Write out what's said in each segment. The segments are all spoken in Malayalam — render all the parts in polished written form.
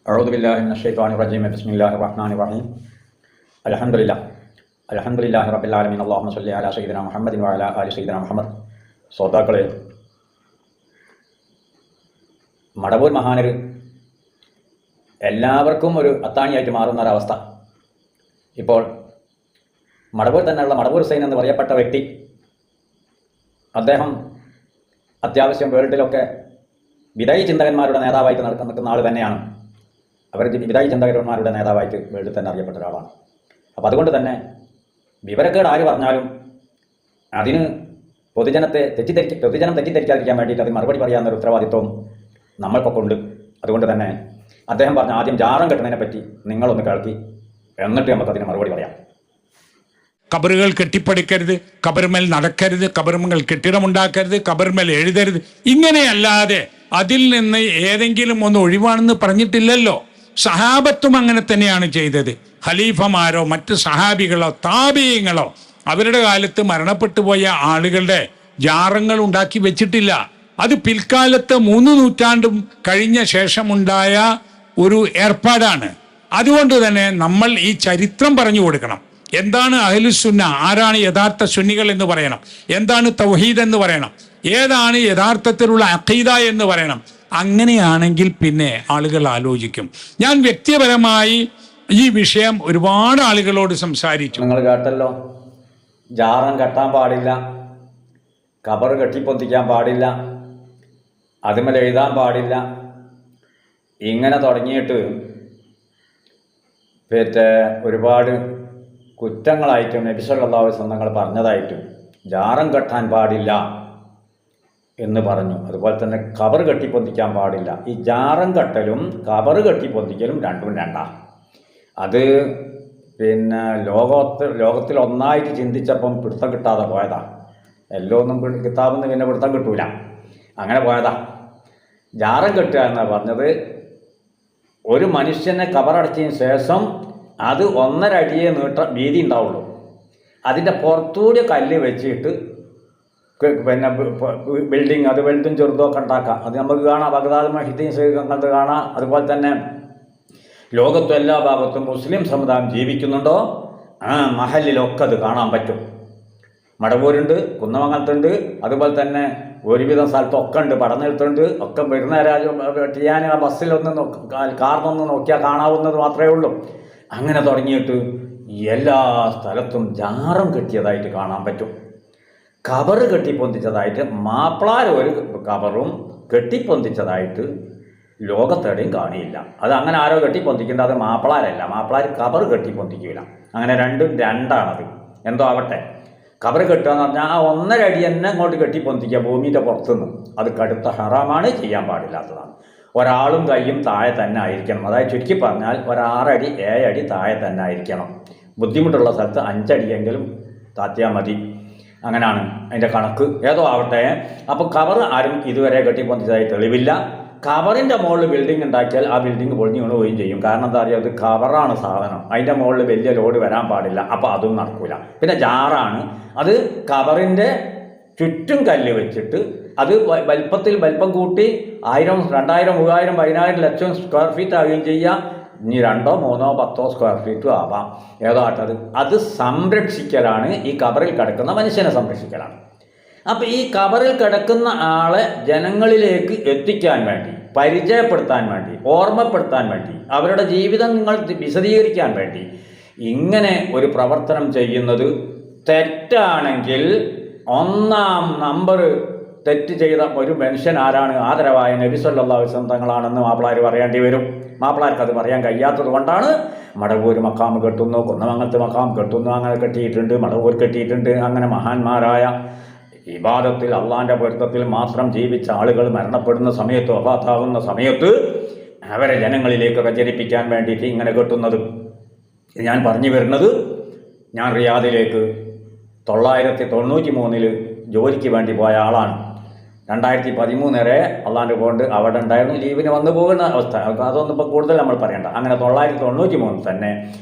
أعوذ بالله من الشيطان الرجيم بسم الله الرحمن الرحيم الحمد لله رب العالمين اللهم صل على سيدنا محمد وعلى آل سيدنا محمد. ശ്രോതാക്കളെ, മടവൂർ മഹാനർ എല്ലാവർക്കും ഒരു അത്താണിയായിട്ട് മാറുന്ന ഒരവസ്ഥ. ഇപ്പോൾ മടവൂർ തന്നെയുള്ള മടവൂർ ഹുസൈൻ എന്ന് പറയപ്പെട്ട വ്യക്തി, അദ്ദേഹം അത്യാവശ്യം വേൾഡിലൊക്കെ വിദായി ചിന്തകന്മാരുടെ നേതാവായിട്ട് നിൽക്കുന്ന ആൾ തന്നെയാണ്. അവർ വിദായി ചിന്തകന്മാരുടെ നേതാവായിട്ട് വേൾഡിൽ തന്നെ അറിയപ്പെട്ട ഒരാളാണ്. അപ്പോൾ അതുകൊണ്ട് തന്നെ വിവരക്കേട് ആര് പറഞ്ഞാലും അതിന് പൊതുജനം തെറ്റിദ്ധരിക്കാതിരിക്കാൻ വേണ്ടിയിട്ട് അതിന് മറുപടി പറയാവുന്ന ഉത്തരവാദിത്വം നമ്മൾക്കൊക്കെ ഉണ്ട്. അതുകൊണ്ട് തന്നെ അദ്ദേഹം പറഞ്ഞ ആദ്യം ജാറം കെട്ടുന്നതിനെ പറ്റി നിങ്ങളൊന്ന് കേൾക്കി, എന്നിട്ട് നമുക്കതിന് മറുപടി പറയാം. കബറുകൾ കെട്ടിപ്പടുക്കരുത്, കബറുമേൽ നടക്കരുത്, കബറുമേൽ കെട്ടിടമുണ്ടാക്കരുത്, കബറുമേൽ എഴുതരുത്, ഇങ്ങനെയല്ലാതെ അതിൽ നിന്ന് ഏതെങ്കിലും ഒന്ന് ഒഴിവാണെന്ന് പറഞ്ഞിട്ടില്ലല്ലോ. സഹാബത്തും അങ്ങനെ തന്നെയാണ് ചെയ്തത്. ഖലീഫമാരോ മറ്റ് സഹാബികളോ താബീയങ്ങളോ അവരുടെ കാലത്ത് മരണപ്പെട്ടു പോയ ആളുകളുടെ ജാറങ്ങൾ ഉണ്ടാക്കി വെച്ചിട്ടില്ല. അത് പിൽക്കാലത്ത് 3 നൂറ്റാണ്ടും കഴിഞ്ഞ ശേഷമുണ്ടായ ഒരു ഏർപ്പാടാണ്. അതുകൊണ്ട് തന്നെ നമ്മൾ ഈ ചരിത്രം പറഞ്ഞു കൊടുക്കണം. എന്താണ് അഹ്ലുസുന്ന, ആരാണ് യഥാർത്ഥ സുന്നികൾ എന്ന് പറയണം, എന്താണ് തൗഹീദ് എന്ന് പറയണം, ഏതാണ് യഥാർത്ഥത്തിലുള്ള അഖീദ എന്ന് പറയണം. അങ്ങനെയാണെങ്കിൽ പിന്നെ ആളുകൾ ആലോചിക്കും. ഞാൻ വ്യക്തിപരമായി ഈ വിഷയം ഒരുപാട് ആളുകളോട് സംസാരിച്ചു. നിങ്ങൾ കേട്ടല്ലോ, ജാറം കെട്ടാൻ പാടില്ല, ഖബർ കെട്ടിപ്പൊന്തിക്കാൻ പാടില്ല, അതുമേൽ എഴുതാൻ പാടില്ല, ഇങ്ങനെ തുടങ്ങിയിട്ട് ഒരുപാട് കുറ്റങ്ങളായിട്ടും നബി സല്ലല്ലാഹു അലൈഹി വസല്ലം പറഞ്ഞതായിട്ടും ജാറം കെട്ടാൻ പാടില്ല എന്ന് പറഞ്ഞു. അതുപോലെ തന്നെ ഖബർ കെട്ടിപ്പൊന്തിക്കാൻ പാടില്ല. ഈ ജാറം കെട്ടലും ഖബർ കെട്ടിപ്പൊന്തിക്കലും രണ്ടും രണ്ടാണ്. അത് ലോകത്തിൽ ഒന്നായിട്ട് ചിന്തിച്ചപ്പം പിടുത്തം കിട്ടാതെ പോയതാണ്. എല്ലൊന്നും കിതാബെന്ന് പിന്നെ പിടുത്തം കിട്ടൂല, അങ്ങനെ പോയതാ. ജാറം കെട്ടുക എന്നാണ് പറഞ്ഞത്, ഒരു മനുഷ്യനെ ഖബറടച്ചതിന് ശേഷം അത് 1.5 അടിയെ വീതി ഉണ്ടാവുള്ളൂ. അതിൻ്റെ പുറത്തൂടെ കല്ല് വെച്ചിട്ട് ബിൽഡിങ്, അത് വലുതും ചെറുതും ഒക്കെ ഉണ്ടാക്കാം. അത് നമുക്ക് കാണാം, ബഗ്ദാദ് മഹിദ്ദീൻ അങ്ങനത്തെ കാണാം. അതുപോലെ തന്നെ ലോകത്തും എല്ലാ ഭാഗത്തും മുസ്ലിം സമുദായം ജീവിക്കുന്നുണ്ടോ ആ മഹലിലൊക്കെ അത് കാണാൻ പറ്റും. മടവൂരുണ്ട്, കുന്നമംഗലത്തുണ്ട്, അതുപോലെ തന്നെ ഒരുവിധം സ്ഥലത്തൊക്കെ ഉണ്ട്, പടനിലത്തുണ്ട്. ഒക്കെ വരുന്ന ചെയ്യാൻ ആ ബസ്സിലൊന്ന് കാറിനൊന്ന് നോക്കിയാൽ കാണാവുന്നത് മാത്രമേ ഉള്ളൂ. അങ്ങനെ തുടങ്ങിയിട്ട് എല്ലാ സ്ഥലത്തും ജാറം കെട്ടിയതായിട്ട് കാണാൻ പറ്റും. ഖബർ കെട്ടിപ്പൊന്തിച്ചതായിട്ട് മാപ്പിളാർ ഒരു ഖബറും കെട്ടിപ്പൊന്തിച്ചതായിട്ട് ലോകത്തെവിടെയും കാണിയില്ല. അത് അങ്ങനെ ആരോ കെട്ടിപ്പൊന്തിക്കേണ്ടത്, അത് മാപ്പിളാരല്ല. മാപ്പിളാർ ഖബർ കെട്ടിപ്പൊന്തിക്കില്ല. അങ്ങനെ രണ്ടും രണ്ടാണത്. എന്തോ ആവട്ടെ, ഖബർ കെട്ടുക എന്ന് പറഞ്ഞാൽ ആ 1.5 അടി തന്നെ അങ്ങോട്ട് കെട്ടിപ്പൊന്തിക്കുക ഭൂമിൻ്റെ പുറത്തുനിന്ന്. അത് കടുത്ത ഹറാമാണ്, ചെയ്യാൻ പാടില്ലാത്തതാണ്. ഒരാളും കൈയും താഴെ തന്നെ ആയിരിക്കണം. അതായത് ചുരുക്കി പറഞ്ഞാൽ 6 അടി 7 അടി താഴെ തന്നെ ആയിരിക്കണം. ബുദ്ധിമുട്ടുള്ള സ്ഥലത്ത് 5 അടിയെങ്കിലും താത്തിയാൽ മതി. അങ്ങനെയാണ് അതിൻ്റെ കണക്ക്. ഏതോ ആവട്ടെ. അപ്പോൾ ഖബർ ആരും ഇതുവരെ കെട്ടിപ്പൊന്തിച്ചതായി തെളിവില്ല. ഖബറിൻ്റെ മുകളിൽ ബിൽഡിംഗ് ഉണ്ടാക്കിയാൽ ആ ബിൽഡിംഗ് പൊളിഞ്ഞു വീണുകയും ചെയ്യും. കാരണം എന്താ പറയുക, അത് ഖബറാണ് സാധനം, അതിൻ്റെ മുകളിൽ വലിയ ലോഡ് വരാൻ പാടില്ല. അപ്പോൾ അതും നടക്കില്ല. പിന്നെ ജാറാണ്, അത് ഖബറിൻ്റെ ചുറ്റും കല്ല് വെച്ചിട്ട് അത് വലിപ്പം കൂട്ടി 1000, 2000, 3000, 10000, ലക്ഷം സ്ക്വയർ ഫീറ്റ് ആവുകയും ചെയ്യാം. ഇനി 2, 3, 10 സ്ക്വയർ ഫീറ്റും ആവാം. ഏതോ ആട്ടത്. അത് സംരക്ഷിക്കലാണ്, ഈ ഖബറിൽ കിടക്കുന്ന മനുഷ്യനെ സംരക്ഷിക്കലാണ്. അപ്പോൾ ഈ ഖബറിൽ കിടക്കുന്ന ആളെ ജനങ്ങളിലേക്ക് എത്തിക്കാൻ വേണ്ടി, പരിചയപ്പെടുത്താൻ വേണ്ടി, ഓർമ്മപ്പെടുത്താൻ വേണ്ടി, അവരുടെ ജീവിതം നിങ്ങൾ വിശദീകരിക്കാൻ വേണ്ടി ഇങ്ങനെ ഒരു പ്രവർത്തനം ചെയ്യുന്നത് തെറ്റാണെങ്കിൽ 1-ാം നമ്പർ തെറ്റ് ചെയ്ത ഒരു മനുഷ്യൻ ആരാണ്? ആദരവായ നബി സല്ലല്ലാഹു അലൈഹി വസല്ലം തങ്ങളാണെന്ന് മാപ്പിളാർ പറയേണ്ടി വരും. മാപ്പിളാർക്ക് അത് പറയാൻ കഴിയാത്തത് കൊണ്ടാണ് മടവൂർ മഖാം കെട്ടുന്നു, കുന്നമംഗലത്ത് മഖാം കെട്ടുന്നു, അങ്ങനെ കെട്ടിയിട്ടുണ്ട്, മടവൂർ കെട്ടിയിട്ടുണ്ട്. അങ്ങനെ മഹാന്മാരായ ഇബാദത്തിൽ അള്ളാൻ്റെ പൊരുത്തത്തിൽ മാത്രം ജീവിച്ച ആളുകൾ മരണപ്പെടുന്ന സമയത്ത്, വഫാത്താവുന്ന സമയത്ത് അവരെ ജനങ്ങളിലേക്ക് പ്രചരിപ്പിക്കാൻ വേണ്ടിയിട്ട് ഇങ്ങനെ കെട്ടുന്നത്. ഞാൻ പറഞ്ഞു വരുന്നത്, ഞാൻ റിയാദിലേക്ക് 993 ജോലിക്ക് വേണ്ടി പോയ ആളാണ്. 2013 വരെ അള്ളാൻ്റെ കൊണ്ട് അവിടെ ഉണ്ടായിരുന്നു. ലീവിന് വന്നു പോകുന്ന അവസ്ഥ, അതൊന്നും ഇപ്പോൾ കൂടുതൽ നമ്മൾ പറയണ്ട. അങ്ങനെ 993 തന്നെ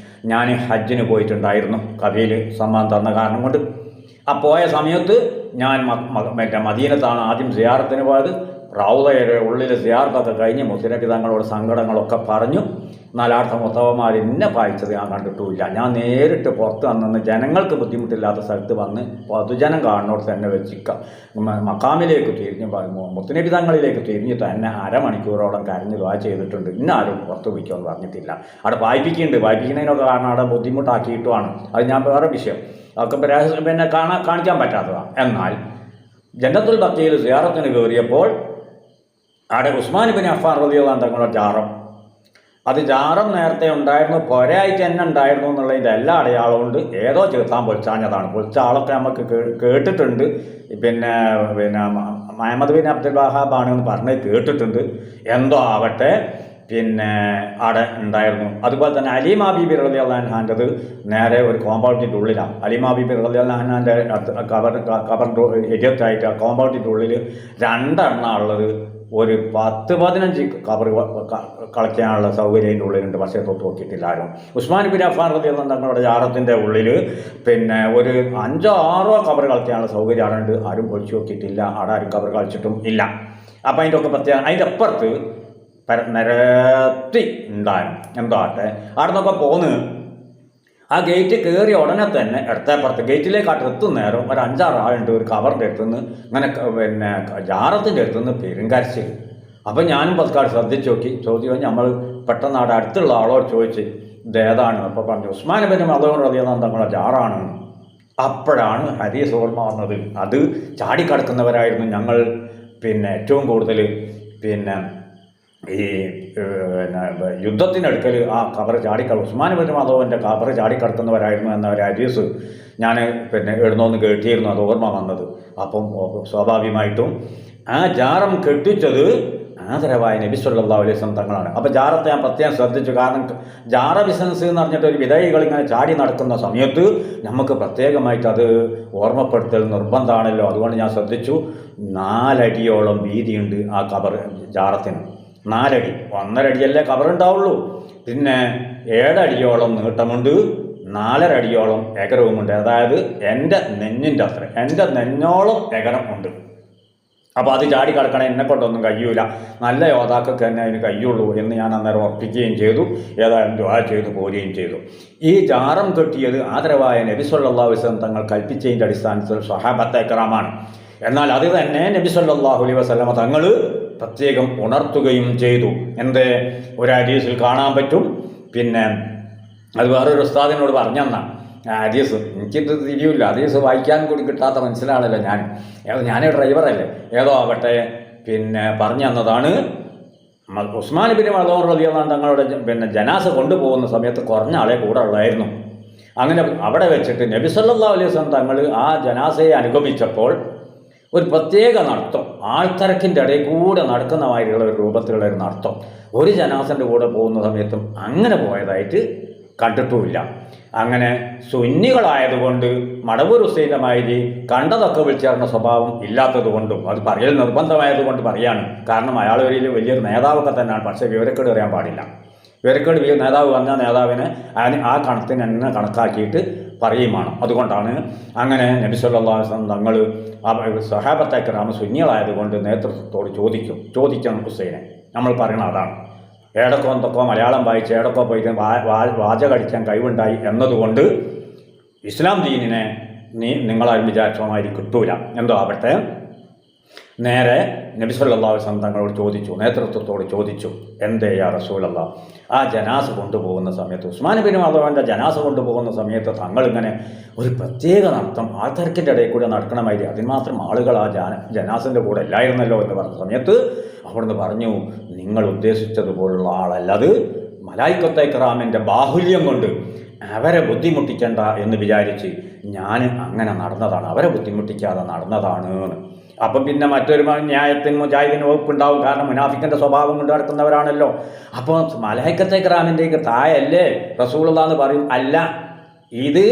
ഞാൻ ഹജ്ജിന് പോയിട്ടുണ്ടായിരുന്നു. കബീൽ സമ്മാനം തന്ന കാരണം കൊണ്ട്. ആ പോയ സമയത്ത് ഞാൻ മദീനത്താണ് ആദ്യം സിയാറത്തിന് പോയത്. റൗളയുടെ ഉള്ളിൽ സിയാർത്തൊക്കെ കഴിഞ്ഞ് മുസ്ലിം തങ്ങളോട് സങ്കടങ്ങളൊക്കെ പറഞ്ഞു. നാലാർത്ഥ മുത്തവന്മാർ എന്നെ പായിച്ചത് ഞാൻ കണ്ടിട്ടുമില്ല. ഞാൻ നേരിട്ട് പുറത്ത് വന്ന് ജനങ്ങൾക്ക് ബുദ്ധിമുട്ടില്ലാത്ത സ്ഥലത്ത് വന്ന് പൊതുജനം കാണുന്നോട് തന്നെ വെച്ചിക്ക മക്കാമിലേക്ക് തിരിഞ്ഞ് മുസ്ലിം തങ്ങളിലേക്ക് തിരിഞ്ഞ് തന്നെ അരമണിക്കൂറോളം കരഞ്ഞ് ദുആ ചെയ്തിട്ടുണ്ട്. ഇന്നാരും പുറത്ത് പോയിക്കോന്ന് പറഞ്ഞിട്ടില്ല. അവിടെ വായിപ്പിക്കുന്നതിനൊക്കെ കാരണം അവിടെ ബുദ്ധിമുട്ടാക്കിയിട്ടുമാണ്. അത് ഞാൻ വേറെ വിഷയം, അതൊക്കെ പിന്നെ കാണിക്കാൻ പറ്റാത്തതാണ്. എന്നാൽ ജന്നത്തുൽ ബഖീൽ സിയാറത്തിന് കയറിയപ്പോൾ അവിടെ ഉസ്മാൻ ഇബ്നു അഫ്ഫാൻ റളിയല്ലാഹു അൻഹു തങ്ങളുടെ ജാറം, അത് ജാറം നേരത്തെ ഉണ്ടായിരുന്നു, പൊരയായിട്ട് തന്നെ ഉണ്ടായിരുന്നു എന്നുള്ളതിൻ്റെ എല്ലാ അടയാളവും ഉണ്ട്. ഏതോ ചെറുത്താൻ പൊളിച്ചാഞ്ഞതാണ്. പൊളിച്ച ആളൊക്കെ നമുക്ക് കേട്ടിട്ടുണ്ട്. പിന്നെ മുഹമ്മദ് ബിൻ അബ്ദുൽ വഹാബാണ് എന്ന് പറഞ്ഞ് കേട്ടിട്ടുണ്ട്. എന്തോ ആവട്ടെ, പിന്നെ അവിടെ ഉണ്ടായിരുന്നു. അതുപോലെ തന്നെ അലീമ ബീബി റളിയല്ലാഹു അൻഹാൻ്റെത് നേരെ ഒരു കോമ്പൗണ്ടിൻ്റെ ഉള്ളിലാണ്. അലീമ ബീബി റളിയല്ലാഹു അൻഹാൻ്റെ കബറിൻ്റെ എതിർത്തായിട്ട് ആ കോമ്പൗണ്ടിൻ്റെ ഉള്ളിൽ 2 എണ്ണം ഉള്ളത്. ഒരു 10-15 കബർ കളയ്ക്കാനുള്ള സൗകര്യം അതിൻ്റെ ഉള്ളിലുണ്ട്. പക്ഷേ തൊട്ട് നോക്കിയിട്ടില്ല ആരും. ഉസ്മാൻ ബിൻ അഫ്ഫാൻ റളിയല്ലാഹു അൻഹു തങ്ങളുടെ ജാറത്തിൻ്റെ ഉള്ളിൽ പിന്നെ ഒരു 5-6 കബർ കളയ്ക്കാനുള്ള സൗകര്യം അവിടെ ഉണ്ട്. ആരും പൊളിച്ചു നോക്കിയിട്ടില്ല. അവിടെ ആരും കബർ കളിച്ചിട്ടും ഇല്ല. അപ്പം അതിൻ്റെ ഒക്കെ പ്രത്യേകം അതിൻ്റെ അപ്പുറത്ത് നിരത്തി ഉണ്ടായിരുന്നു. എന്തോ ആട്ടെ, അവിടെ നിന്നൊക്കെ പോന്ന് ആ ഗേറ്റ് കയറിയ ഉടനെ തന്നെ ഇടത്തേപ്പുറത്ത് ഗേറ്റിലേക്ക് എത്തുന്നേരം ഒരു 5-6 ആളുണ്ട് ഒരു കവറിൻ്റെ അടുത്തുനിന്ന് ഇങ്ങനെ പിന്നെ ജാറത്തിൻ്റെ അടുത്തുനിന്ന് പെരുങ്കരച്ചിൽ. അപ്പം ഞാനും പതുക്കാട് ശ്രദ്ധിച്ച് നോക്കി. ചോദിച്ചു നമ്മൾ പെട്ടെന്ന് അവിടെ അടുത്തുള്ള ആളോട് ചോദിച്ച് ഇതേതാണ്. അപ്പോൾ പറഞ്ഞു ഉസ്മാൻ ഇബ്നു മദ്ഊൻ റളിയല്ലാഹു അൻഹു തങ്ങളുടെ ജാറാണ്. അപ്പോഴാണ് ഹദീസ് ഓർമ്മ വന്നത്. അത് ചാടിക്കടക്കുന്നവരായിരുന്നു ഞങ്ങൾ പിന്നെ ഏറ്റവും കൂടുതൽ പിന്നെ ഈ യുദ്ധത്തിനടുക്കൽ ആ കബർ ഉസ്മാൻ ഇബ്നു മദ്ഊൻ്റെ കബർ ചാടിക്കടക്കുന്നവരായിരുന്നു എന്ന ഒരു ഹദീസ് ഞാൻ പിന്നെ എഴുന്നോന്ന് കേട്ടിയിരുന്നു. അത് ഓർമ്മ വന്നത്. അപ്പം സ്വാഭാവികമായിട്ടും ആ ജാറം കെട്ടിച്ചത് ആദരവായ നബി സല്ലല്ലാഹു അലൈഹി വസല്ലം തങ്ങളാണ്. അപ്പോൾ ജാറത്തെ ഞാൻ പ്രത്യേകം ശ്രദ്ധിച്ചു. കാരണം ജാറ ബിസിനസ് എന്ന് പറഞ്ഞിട്ട് ഒരു വിധേയികൾ ഇങ്ങനെ ചാടി നടക്കുന്ന സമയത്ത് നമുക്ക് പ്രത്യേകമായിട്ട് അത് ഓർമ്മപ്പെടുത്തൽ നിർബന്ധമാണല്ലോ. അതുകൊണ്ട് ഞാൻ ശ്രദ്ധിച്ചു. 4 അടിയോളം വീതിയുണ്ട് ആ കബർ ജാറത്തിന്. 4 അടി, 1.5 അടിയല്ലേ കബറുണ്ടാവുള്ളൂ. പിന്നെ 7 അടിയോളം നീട്ടമുണ്ട്, 4.5 അടിയോളം എകരവുമുണ്ട്. അതായത് എൻ്റെ നെഞ്ഞിൻ്റെ അത്ര, എൻ്റെ നെഞ്ഞോളം എകരം ഉണ്ട്. അപ്പോൾ അത് ചാടി കിടക്കണേ എന്നെ കൊണ്ടൊന്നും കഴിയൂല, നല്ല യോദ്ധാക്കൾക്ക് തന്നെ അതിന് കഴിയുള്ളൂ എന്ന് ഞാൻ അന്നേരം ഉറപ്പിക്കുകയും ചെയ്തു. ഏതായാലും ദുആ ചെയ്തു പോരുകയും ചെയ്തു. ഈ ജാറം കെട്ടിയത് ആദരവായ നബി സല്ലല്ലാഹു അലൈഹി വസല്ലം തങ്ങൾ കൽപ്പിച്ചതിൻ്റെ അടിസ്ഥാനത്തിൽ സ്വഹാബത്തെ ഇക്റാമാണ്. എന്നാൽ അത് തന്നെ നബി സല്ലല്ലാഹു അലൈഹി വസല്ലം തങ്ങൾ പ്രത്യേകം ഉണർത്തുകയും ചെയ്തു. എന്ത് ഒരു ഹദീസിൽ കാണാൻ പറ്റും. പിന്നെ അത് വേറൊരു ഉസ്താദിനോട് പറഞ്ഞെന്നാണ് ഹദീസ്. എനിക്കിത് തിരിയില്ല, ഹദീസ് വായിക്കാൻ കൂടി കിട്ടാത്ത മനസ്സിലാണല്ലോ ഞാൻ ഡ്രൈവറല്ലേ. ഏതോ ആവട്ടെ, പിന്നെ പറഞ്ഞു തന്നതാണ്. ഉസ്മാൻ ഇബ്നു മദ്ഊൻ റളിയല്ലാഹു അൻഹു തങ്ങളുടെ പിന്നെ ജനാസ കൊണ്ടുപോകുന്ന സമയത്ത് കുറഞ്ഞ ആളെ കൂടെ ഉള്ളായിരുന്നു. അങ്ങനെ അവിടെ വെച്ചിട്ട് നബി സല്ലല്ലാഹു അലൈഹി വസല്ലം തങ്ങൾ ആ ജനാസയെ അനുഗമിച്ചപ്പോൾ ഒരു പ്രത്യേക നടത്തം, ആൾത്തിരക്കിൻ്റെ ഇടയിൽ കൂടെ നടക്കുന്ന മാതിരിയുള്ള ഒരു രൂപത്തിലുള്ള ഒരു നടത്തം ഒരു ജനാസൻ്റെ കൂടെ പോകുന്ന സമയത്തും അങ്ങനെ പോയതായിട്ട് കണ്ടിട്ടുമില്ല. അങ്ങനെ സുന്നികളായതുകൊണ്ട് മടവൂർ ഹുസൈൻ്റെ മാതിരി കണ്ടതൊക്കെ വിളിച്ചേർന്ന സ്വഭാവം ഇല്ലാത്തത് കൊണ്ടും അത് പറയൽ നിർബന്ധമായതുകൊണ്ട് പറയാണ്. കാരണം അയാൾ വലിയൊരു നേതാവൊക്കെ തന്നെയാണ്. പക്ഷേ വിവരക്കേട് അറിയാൻ പാടില്ല. വിവരക്കേട് നേതാവ് വന്ന നേതാവിനെ ആ കണത്തിന് തന്നെ കണക്കാക്കിയിട്ട് പറയുമാണ്. അതുകൊണ്ടാണ് അങ്ങനെ നബി സല്ലല്ലാഹു അലൈഹി വസല്ലം തങ്ങൾ സ്വഹാബത്തെ ഇക്റാം സുന്നികളായതുകൊണ്ട് നേതൃത്വത്തോട് ചോദിക്കണം ഹുസൈനെ. നമ്മൾ പറയണം അതാണ്. ഏടക്കോ എന്തൊക്കെ മലയാളം വായിച്ച് ഏടക്കോ പോയിട്ട് വാചകടിക്കാൻ കഴിവുണ്ടായി എന്നതുകൊണ്ട് ഇസ്ലാം ദീനിനെ നിങ്ങളാരും വിചാരിച്ചമാതിരി കിട്ടൂല. എന്തോ ആവട്ടെ, നേരെ നബി സല്ലല്ലാഹു അലൈഹി വസല്ലം തങ്ങളോട് ചോദിച്ചു, നേതൃത്വത്തോട് ചോദിച്ചു, എന്തേ യാ റസൂലല്ലാഹ്, ആ ജനാസ കൊണ്ടുപോകുന്ന സമയത്ത് ഉസ്മാൻ ഇബ്നു മദ്ഊൻ്റെ ജനാസ കൊണ്ടുപോകുന്ന സമയത്ത് തങ്ങളിങ്ങനെ ഒരു പ്രത്യേക നടത്തം ആൾത്തിരക്കിൻ്റെ ഇടയിൽ കൂടെ നടക്കണമാതിരി അതിനുമാത്രം ആളുകൾ ആ ജനാസിൻ്റെ കൂടെ ഇല്ലായിരുന്നല്ലോ എന്ന് പറഞ്ഞ സമയത്ത് അവിടുന്ന് പറഞ്ഞു, നിങ്ങൾ ഉദ്ദേശിച്ചതുപോലുള്ള ആളല്ലത്. മലായിക്കത്തെ ഇക്റാമിൻ്റെ ബാഹുല്യം കൊണ്ട് അവരെ ബുദ്ധിമുട്ടിക്കണ്ട എന്ന് വിചാരിച്ച് ഞാൻ അങ്ങനെ നടന്നതാണ്, അവരെ ബുദ്ധിമുട്ടിക്കാതെ നടന്നതാണ്. അപ്പം പിന്നെ മറ്റൊരു ന്യായത്തിന് മുജാഹിദിന് വകുപ്പുണ്ടാവും. കാരണം മുനാഫിക്കിൻ്റെ സ്വഭാവം കൊണ്ട് നടക്കുന്നവരാണല്ലോ. അപ്പോൾ മലായിക്കത്തെ ഇക്റാമിൻ്റെ തായല്ലേ റസൂലുള്ളാഹി എന്ന് പറയും. അല്ല, ഇത്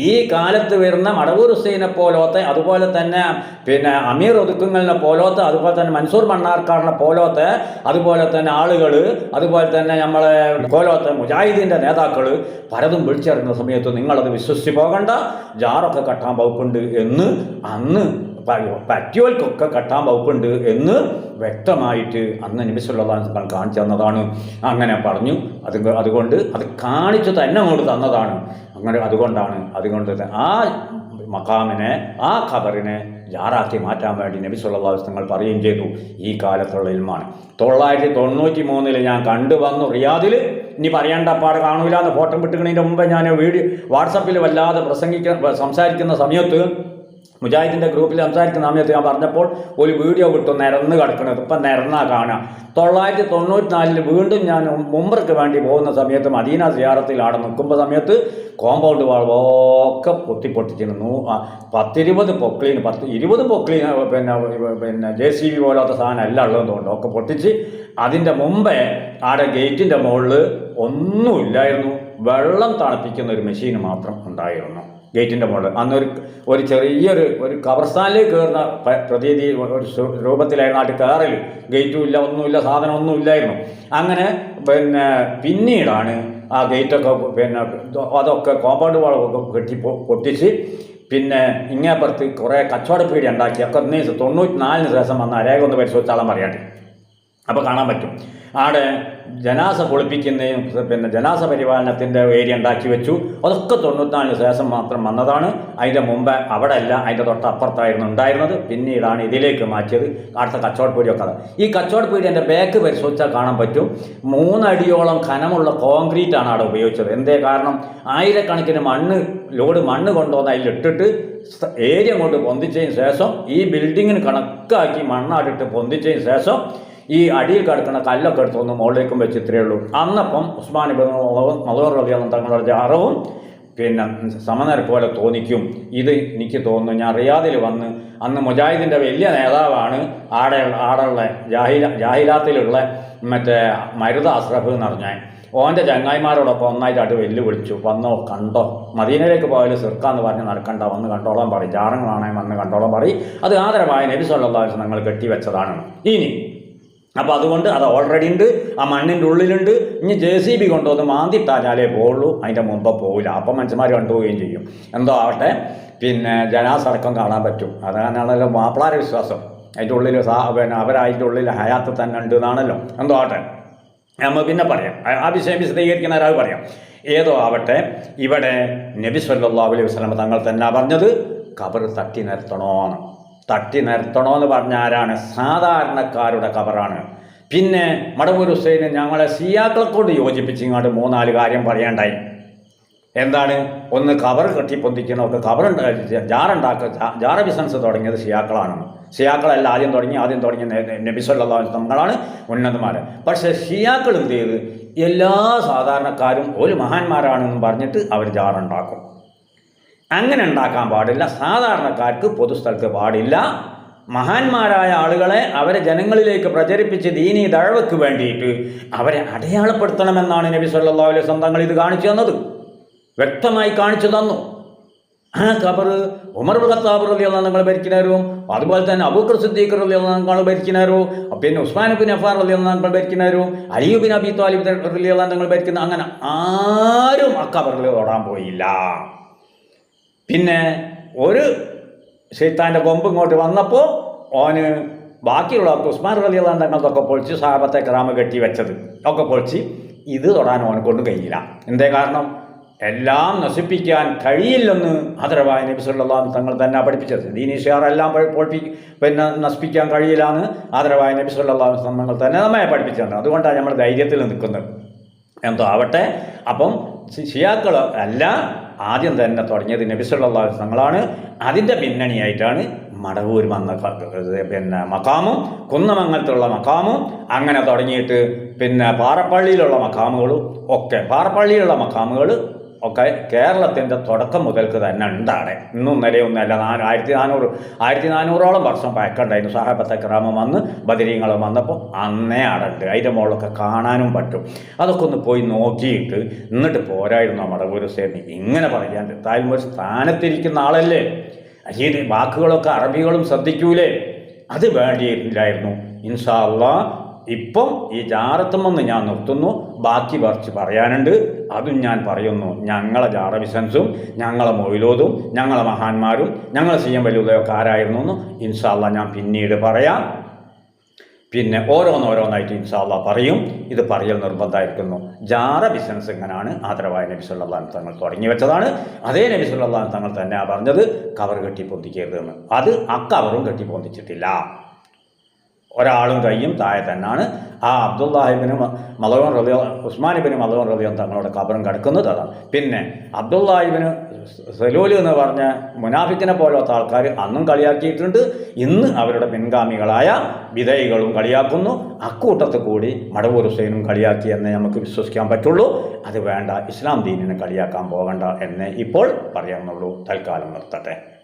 ഈ കാലത്ത് വരുന്ന മടവൂർ ഹുസൈനെ പോലത്തെ, അതുപോലെ തന്നെ പിന്നെ അമീർ ഒതുക്കുങ്ങളിനെ പോലത്തെ, അതുപോലെ തന്നെ മൻസൂർ മണ്ണാർക്കാടിനെ പോലത്തെ, അതുപോലെ തന്നെ ആളുകൾ, അതുപോലെ തന്നെ നമ്മളെ പോലത്തെ മുജാഹിദിൻ്റെ നേതാക്കൾ പലതും വിളിച്ചിറങ്ങുന്ന സമയത്ത് നിങ്ങളത് വിശ്വസിച്ച് പോകണ്ട, ജാറൊക്കെ കെട്ടാൻ വകുപ്പുണ്ട് എന്ന് അന്ന് പറ്റിയവർക്കൊക്കെ കെട്ടാൻ വകുപ്പുണ്ട് എന്ന് വ്യക്തമായിട്ട് അന്ന് നബി സല്ലല്ലാഹു അലൈഹി വസല്ലം കാണിച്ചു തന്നതാണ്. അങ്ങനെ പറഞ്ഞു. അതുകൊണ്ട് അത് കാണിച്ചു തന്നെ അങ്ങോട്ട് തന്നതാണ്. അതുകൊണ്ട് ആ മഖാമിനെ, ആ ഖബറിനെ ജാറാക്കി മാറ്റാൻ വേണ്ടി നബി സല്ലല്ലാഹു അലൈഹി വസല്ലം പറയുകയും ചെയ്തു. ഈ കാലത്തുള്ള ഇൽമാണ്. 993 ഞാൻ കണ്ടുവന്നു റിയാദിൽ. ഇനി പറയേണ്ട പാട് കാണൂല എന്ന് ഫോട്ടോ വിട്ടുകണതിൻ്റെ മുമ്പ് ഞാൻ വാട്സപ്പിൽ വല്ലാതെ സംസാരിക്കുന്ന സമയത്ത്, മുജാഹിദിൻ്റെ ഗ്രൂപ്പിൽ സംസാരിക്കുന്ന സമയത്ത് ഞാൻ പറഞ്ഞപ്പോൾ ഒരു വീഡിയോ കിട്ടും നിരന്ന് കിടക്കുന്നത്. ഇപ്പം നിരന്നാ കാണാം. 994 വീണ്ടും ഞാൻ മുമ്പർക്ക് വേണ്ടി പോകുന്ന സമയത്ത് മദീന സിയാറത്തിൽ അവിടെ നിൽക്കുമ്പോൾ സമയത്ത് കോമ്പൗണ്ട് വാളൊക്കെ പൊട്ടിച്ചിരുന്നു. 10-20 പൊക്ലീൻ 20 പൊക്ലീൻ പിന്നെ JCB പോലത്തെ സാധനം എല്ലാം ഉള്ളതുകൊണ്ട് ഒക്കെ പൊട്ടിച്ച്, അതിൻ്റെ മുമ്പേ അവിടെ ഗേറ്റിൻ്റെ മുകളിൽ ഒന്നുമില്ലായിരുന്നു. വെള്ളം തണുപ്പിക്കുന്ന ഒരു മെഷീൻ മാത്രം ഉണ്ടായിരുന്നു ഗേറ്റിൻ്റെ മുകളിൽ. അന്നൊരു ചെറിയൊരു കബർസ്ഥാനിലേക്ക് കയറുന്ന പ്രതീതി ഒരു രൂപത്തിലായിരുന്നു. നാട്ടിൽ കയറൽ ഗേറ്റും ഇല്ല, ഒന്നുമില്ല, സാധനം ഒന്നുമില്ലായിരുന്നു. അങ്ങനെ പിന്നീടാണ് ആ ഗേറ്റൊക്കെ അതൊക്കെ കോമ്പൗണ്ട് വാളൊക്കെ പൊട്ടിച്ച് പിന്നെ ഇങ്ങേപ്പുറത്ത് കുറേ കച്ചവടപ്പീടി ഉണ്ടാക്കി. ഒക്കെ 94 ശേഷം വന്ന രേഖ ഒന്ന് പരിശോധിച്ചാലും പറയാണ്ട് അപ്പോൾ കാണാൻ പറ്റും. അവിടെ ജനാസ പൊളിപ്പിക്കുന്നതും ജനാസ പരിപാലനത്തിൻ്റെ ഏരിയ ഉണ്ടാക്കി വെച്ചു. അതൊക്കെ 94 ശേഷം മാത്രം വന്നതാണ്. അതിൻ്റെ മുമ്പ് അവിടെ അല്ല, അതിൻ്റെ തൊട്ടപ്പുറത്തായിരുന്നു ഉണ്ടായിരുന്നത്. പിന്നീടാണ് ഇതിലേക്ക് മാറ്റിയത്. അടുത്ത കച്ചവടപ്പീടിയൊക്കെ ഈ കച്ചവടപ്പീടിൻ്റെ ബാക്ക് പരിശോധിച്ചാൽ കാണാൻ പറ്റും. 3 അടിയോളം കനമുള്ള കോൺക്രീറ്റാണ് അവിടെ ഉപയോഗിച്ചത്. എന്തേ കാരണം? ആയിരക്കണക്കിന് ലോഡ് മണ്ണ് കൊണ്ടുവന്ന് അതിലിട്ടിട്ട് ഏരിയ കൊണ്ട് പൊന്തിച്ചതിന് ശേഷം ഈ ബിൽഡിങ്ങിന് കണക്കാക്കി മണ്ണാടിട്ട് പൊന്തിച്ചതിന് ശേഷം ഈ അടിയിൽ കിടക്കുന്ന കല്ലൊക്കെ എടുത്തൊന്ന് മുകളിലേക്കും വെച്ച് ഇത്രയേ ഉള്ളൂ. അന്നപ്പം ഉസ്മാൻ ഇബ്നു മദ്ഊൻ റളിയല്ലാഹു തങ്ങളുടെ ജാറവും സമനിര പോലെ തോന്നിക്കും. ഇത് എനിക്ക് തോന്നുന്നു ഞാൻ റിയാദിൽ വന്ന് അന്ന് മുജാഹിദിൻ്റെ വലിയ നേതാവാണ് ആടെയുള്ള ജാഹിലാത്തിലുള്ള മറ്റേ മരുത അസ്രഫ് എന്ന് പറഞ്ഞാൽ ഓൻ്റെ ചങ്ങായിമാരോടൊപ്പം ഒന്നായിട്ട് വെല്ലുവിളിച്ചു. വന്നോ കണ്ടോ, മദീനയിലേക്ക് പോയാൽ സിർക്കാന്ന് പറഞ്ഞ് നടക്കണ്ട, വന്ന് കണ്ടോളാൻ പറയും, ജാറങ്ങളാണെങ്കിൽ വന്ന് കണ്ടോളാൻ പറയും. അത് ആദരവായ നബി സല്ലല്ലാഹു അലൈഹി വസല്ലം ഞങ്ങൾ കെട്ടിവെച്ചതാണ്. ഇനി അപ്പോൾ അതുകൊണ്ട് അത് ഓൾറെഡി ഉണ്ട്, ആ മണ്ണിൻ്റെ ഉള്ളിലുണ്ട്. ഇനി JCB കൊണ്ടുവന്ന് മാന്തിട്ടാലേ പോകുള്ളൂ, അതിൻ്റെ മുമ്പ് പോകില്ല. അപ്പം മനുഷ്യന്മാർ കണ്ടുപോവുകയും ചെയ്യും. എന്തോ ആവട്ടെ, ജനാസടക്കം കാണാൻ പറ്റും. അതാണല്ലോ മാപ്പിളാരെ വിശ്വാസം. അതിൻ്റെ ഉള്ളിൽ അവരതിൻ്റെ ഉള്ളിൽ ഹയാത്ത് തന്നെ ഉണ്ട് എന്നാണല്ലോ. എന്തോ ആവട്ടെ, നമ്മൾ പിന്നെ പറയാം. ആ വിഷയം വിശദീകരിക്കുന്ന ഒരാൾ പറയാം. ഏതോ ആവട്ടെ, ഇവിടെ നബി സല്ലല്ലാഹു അലൈഹി വസല്ലം തങ്ങൾ തന്നെ പറഞ്ഞത് ഖബർ തട്ടി നിരത്തണമെന്ന് പറഞ്ഞ ആരാണ്? സാധാരണക്കാരുടെ ഖബറാണ്. പിന്നെ മടവൂർ ഹുസൈന് ഞങ്ങളെ സിയാക്കളെ കൊണ്ട് യോജിപ്പിച്ച് ഇങ്ങോട്ട് 3-4 കാര്യം പറയണ്ടായി. എന്താണ്? ഒന്ന്, ഖബർ കെട്ടിപ്പൊന്തിക്കണമൊക്കെ ജാറ ബിസിനസ് തുടങ്ങിയത് ഷിയാക്കളാണ്. ഷിയാക്കളല്ല ആദ്യം തുടങ്ങിയ നബി സല്ലല്ലാഹു അലൈഹി വസല്ലം തങ്ങളാണ് ഉന്നതന്മാർ. പക്ഷേ ഷിയാക്കൾ എന്ത് ചെയ്ത് എല്ലാ സാധാരണക്കാരും ഒരു മഹാന്മാരാണെന്നും പറഞ്ഞിട്ട് അവർ ജാറുണ്ടാക്കും. അങ്ങനെ ഉണ്ടാക്കാൻ പാടില്ല. സാധാരണക്കാർക്ക് പൊതുസ്ഥലത്ത് പാടില്ല. മഹാന്മാരായ ആളുകളെ അവരെ ജനങ്ങളിലേക്ക് പ്രചരിപ്പിച്ച് ദീനീ ദഅവക്ക് വേണ്ടിയിട്ട് അവരെ അടയാളപ്പെടുത്തണമെന്നാണ് നബി സല്ലല്ലാഹു അലൈഹി വസല്ലം തങ്ങൾ ഇത് കാണിച്ചു തന്നത്, വ്യക്തമായി കാണിച്ചു തന്നു. ആ ഖബർ ഉമർ ഇബ്നു ഖത്താബ് റളിയല്ലാഹു അൻഹു ഭരിക്കുന്നവരും, അതുപോലെ തന്നെ അബൂബക്കർ സിദ്ദീഖ് റളിയല്ലാഹു അൻഹു ഭരിക്കുന്നവരും, പിന്നെ ഉസ്മാൻ ഇബ്നു അഫ്ഫാൻ റളിയല്ലാഹു അൻഹു ഭരിക്കുന്നവരും, അലി ഇബ്നു അബീ ത്വാലിബ് റളിയല്ലാഹു അൻഹു ഭരിക്കുന്ന, അങ്ങനെ ആരും ആ ഖബറിൽ തൊടാൻ പോയില്ല. പിന്നെ ഒരു ശൈത്താൻ്റെ കൊമ്പ് ഇങ്ങോട്ട് വന്നപ്പോൾ ഓന് ബാക്കിയുള്ള ഉസ്മാൻ റളിയല്ലാഹു അൻഹു തങ്ങൾക്കൊക്കെ പൊളിച്ച് സഹാബത്തെ കിറാമ കെട്ടി വെച്ചത് ഒക്കെ പൊളിച്ച് ഇത് തൊടാൻ ഓനെ കൊണ്ട് കഴിയില്ല. എന്തേ കാരണം? എല്ലാം നശിപ്പിക്കാൻ കഴിയില്ലെന്ന് ആദരവായ നബി സല്ലല്ലാഹു അലൈഹി വസല്ലം തങ്ങൾ തന്നെ പഠിപ്പിച്ചത്. ദീനീ ഷിയാറെല്ലാം നശിപ്പിക്കാൻ കഴിയില്ലാന്ന് ആദരവായ നബി സല്ലല്ലാഹു അലൈഹി വസല്ലം തങ്ങൾ തന്നെ നമ്മെ പഠിപ്പിച്ചിട്ടുണ്ട്. അതുകൊണ്ടാണ് നമ്മൾ ധൈര്യത്തിൽ നിൽക്കുന്നത്. എന്തോ ആവട്ടെ, അപ്പം ഷിയാക്കൾ അല്ല ആദ്യം തന്നെ തുടങ്ങിയത് നബി സല്ലല്ലാഹു അലൈഹി വസല്ലം തങ്ങളാണ്. അതിൻ്റെ പിന്നണിയായിട്ടാണ് മടവൂർ വന്ന മഖാമും കുന്നമംഗലത്തുള്ള മഖാമും അങ്ങനെ തുടങ്ങിയിട്ട് പിന്നെ പാറപ്പള്ളിയിലുള്ള മഖാമുകളും ഒക്കെ. പാറപ്പള്ളിയിലുള്ള മഖാമുകൾ ഒക്കെ കേരളത്തിൻ്റെ തുടക്കം മുതൽക്ക് തന്നെ ഉണ്ടാടെ. ഇന്നും നിലയൊന്നുമല്ല. 1400ഓളം വർഷം പഴക്കമുണ്ടായിരുന്നു. സഹാബത്തെ കിറാമം വന്ന് ബദരീങ്ങളും വന്നപ്പോൾ അന്നേ അടണ്ട്. അതിൻ്റെ മുകളിലൊക്കെ കാണാനും പറ്റും. അതൊക്കെ ഒന്ന് പോയി നോക്കിയിട്ട് എന്നിട്ട് പോരായിരുന്നു മടവൂർ ഹുസൈൻ ഇങ്ങനെ പറയാൻ. താഴ്മ ഒരു സ്ഥാനത്തിരിക്കുന്ന ആളല്ലേ, ഈ വാക്കുകളൊക്കെ അറബികളും ശ്രദ്ധിക്കൂലേ? അത് വേണ്ടിയില്ലായിരുന്നു. ഇൻഷാ അല്ലാഹ് ഇപ്പം ഈ ജാറത്തുമെന്ന് ഞാൻ നിർത്തുന്നു. ബാക്കി പറിച്ച് പറയാനുണ്ട്, അതും ഞാൻ പറയുന്നു. ഞങ്ങളെ ജാറ ബിസിനസ്സും ഞങ്ങളെ മൊയിലോതും ഞങ്ങളെ മഹാന്മാരും ഞങ്ങളെ സി എം വലിയുള്ളതൊക്കെ ആരായിരുന്നു എന്ന് ഇൻഷാ അല്ലാഹ് ഞാൻ പിന്നീട് പറയാം. പിന്നെ ഓരോന്നോരോന്നായിട്ട് ഇൻഷാ അല്ലാഹ് പറയും. ഇത് പറയൽ നിർബന്ധമായിരിക്കുന്നു. ജാറ ബിസിനസ് ഇങ്ങനെയാണ് ആദരവായ നബി സല്ലല്ലാഹു അലൈഹി തങ്ങൾ തുടങ്ങി വെച്ചതാണ്. അതേ നബി സല്ലല്ലാഹു അലൈഹി തങ്ങൾ തന്നെ പറഞ്ഞത് കവർ കെട്ടിപ്പൊന്തിക്കരുതെന്ന്. അത് അക്കവറും കെട്ടിപ്പൊന്തിച്ചിട്ടില്ല. ഒരാളും കയ്യും താഴെ തന്നെയാണ്. ആ അബ്ദുല്ലാഹിബിന് മലവൻ റളിയ ഉസ്മാനിബിന് മലവൻ റളിയ തങ്ങളുടെ കബറും കിടക്കുന്നത് അതാണ്. പിന്നെ അബ്ദുല്ലാഹിബിന് സലൂല് എന്ന് പറഞ്ഞ മുനാഫിക്കിനെ പോലത്തെ ആൾക്കാർ അന്നും കളിയാക്കിയിട്ടുണ്ട്. ഇന്ന് അവരുടെ പിൻഗാമികളായ വിധേയികളും കളിയാക്കുന്നു. അക്കൂട്ടത്തിൽ കൂടി മടവൂർ ഹുസൈനും കളിയാക്കി എന്നേ നമുക്ക് വിശ്വസിക്കാൻ പറ്റുള്ളൂ. അത് വേണ്ട, ഇസ്ലാം ദീനിനെ കളിയാക്കാൻ പോകണ്ട എന്നേ ഇപ്പോൾ പറയാനുള്ളൂ. തൽക്കാലം നിർത്തട്ടെ.